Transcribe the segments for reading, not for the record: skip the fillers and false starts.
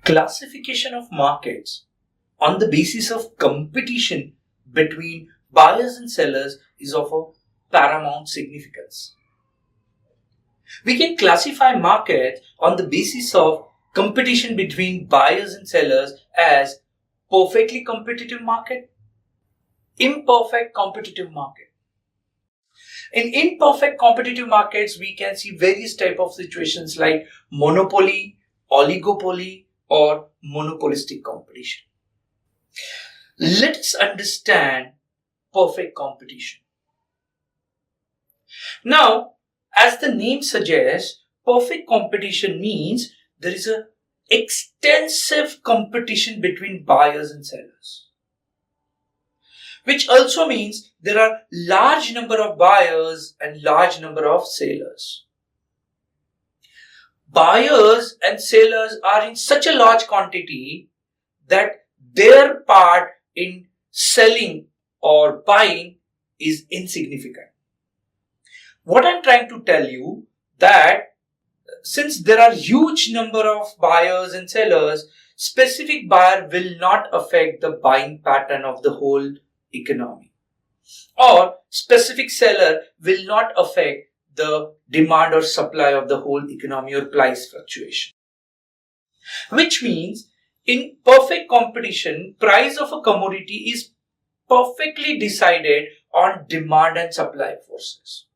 Classification of markets on the basis of competition between buyers and sellers is of a paramount significance. We can classify markets on the basis of competition between buyers and sellers as perfectly competitive market, imperfect competitive market. In imperfect competitive markets, we can see various types of situations like monopoly, oligopoly, or monopolistic competition. Let us understand perfect competition. Now, as the name suggests, perfect competition means there is an extensive competition between buyers and sellers, which also means there are large number of buyers and large number of sellers. Buyers and sellers are in such a large quantity that their part in selling or buying is insignificant. What I'm trying to tell you that since there are huge number of buyers and sellers, specific buyer will not affect the buying pattern of the whole economy, or specific seller will not affect the demand or supply of the whole economy or price fluctuation. Which means in perfect competition, price of a commodity is perfectly decided on demand and supply forces.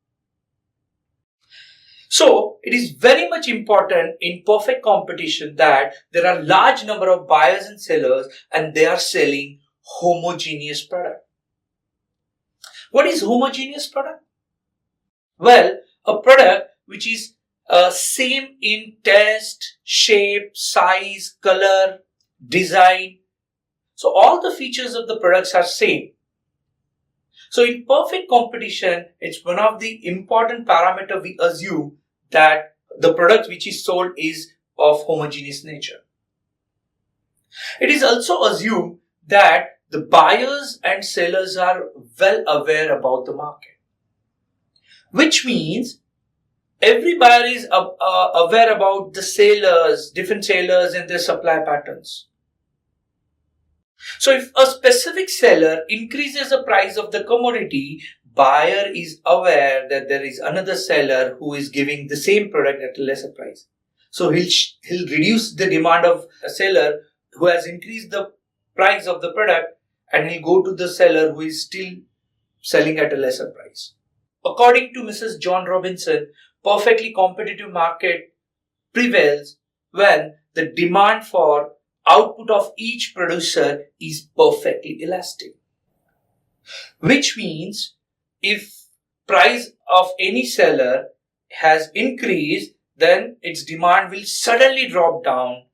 So it is very much important in perfect competition that there are large number of buyers and sellers and they are selling homogeneous product. What is homogeneous product? Well, a product which is same in taste, shape, size, color, design. So all the features of the products are same. So in perfect competition, it's one of the important parameter we assume that the product which is sold is of homogeneous nature. It is also assumed that the buyers and sellers are well aware about the market. Which means every buyer is aware about the sellers, different sellers and their supply patterns. So if a specific seller increases the price of the commodity, buyer is aware that there is another seller who is giving the same product at a lesser price. So he'll reduce the demand of a seller who has increased the price of the product, and he'll go to the seller who is still selling at a lesser price. According to Mrs. John Robinson, perfectly competitive market prevails when the demand for output of each producer is perfectly elastic. Which means if price of any seller has increased, then its demand will suddenly drop down.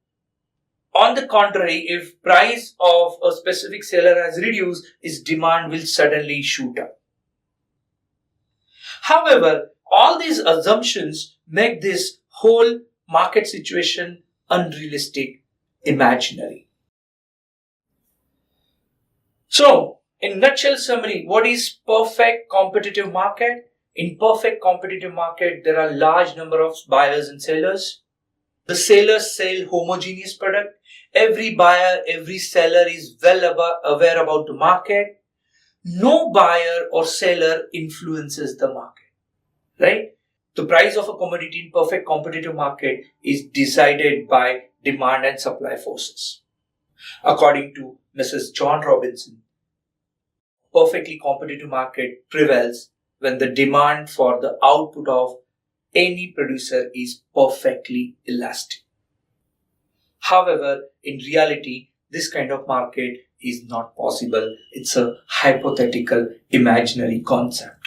On the contrary, if price of a specific seller has reduced, its demand will suddenly shoot up. However, all these assumptions make this whole market situation unrealistic, imaginary. So, in nutshell summary, what is perfect competitive market? In perfect competitive market, there are large number of buyers and sellers. The sellers sell homogeneous product. Every buyer, every seller is well aware about the market. No buyer or seller influences the market, right? The price of a commodity in perfect competitive market is decided by demand and supply forces. According to Mrs. John Robinson, perfectly competitive market prevails when the demand for the output of any producer is perfectly elastic. However, in reality, this kind of market is not possible. It's a hypothetical, imaginary concept.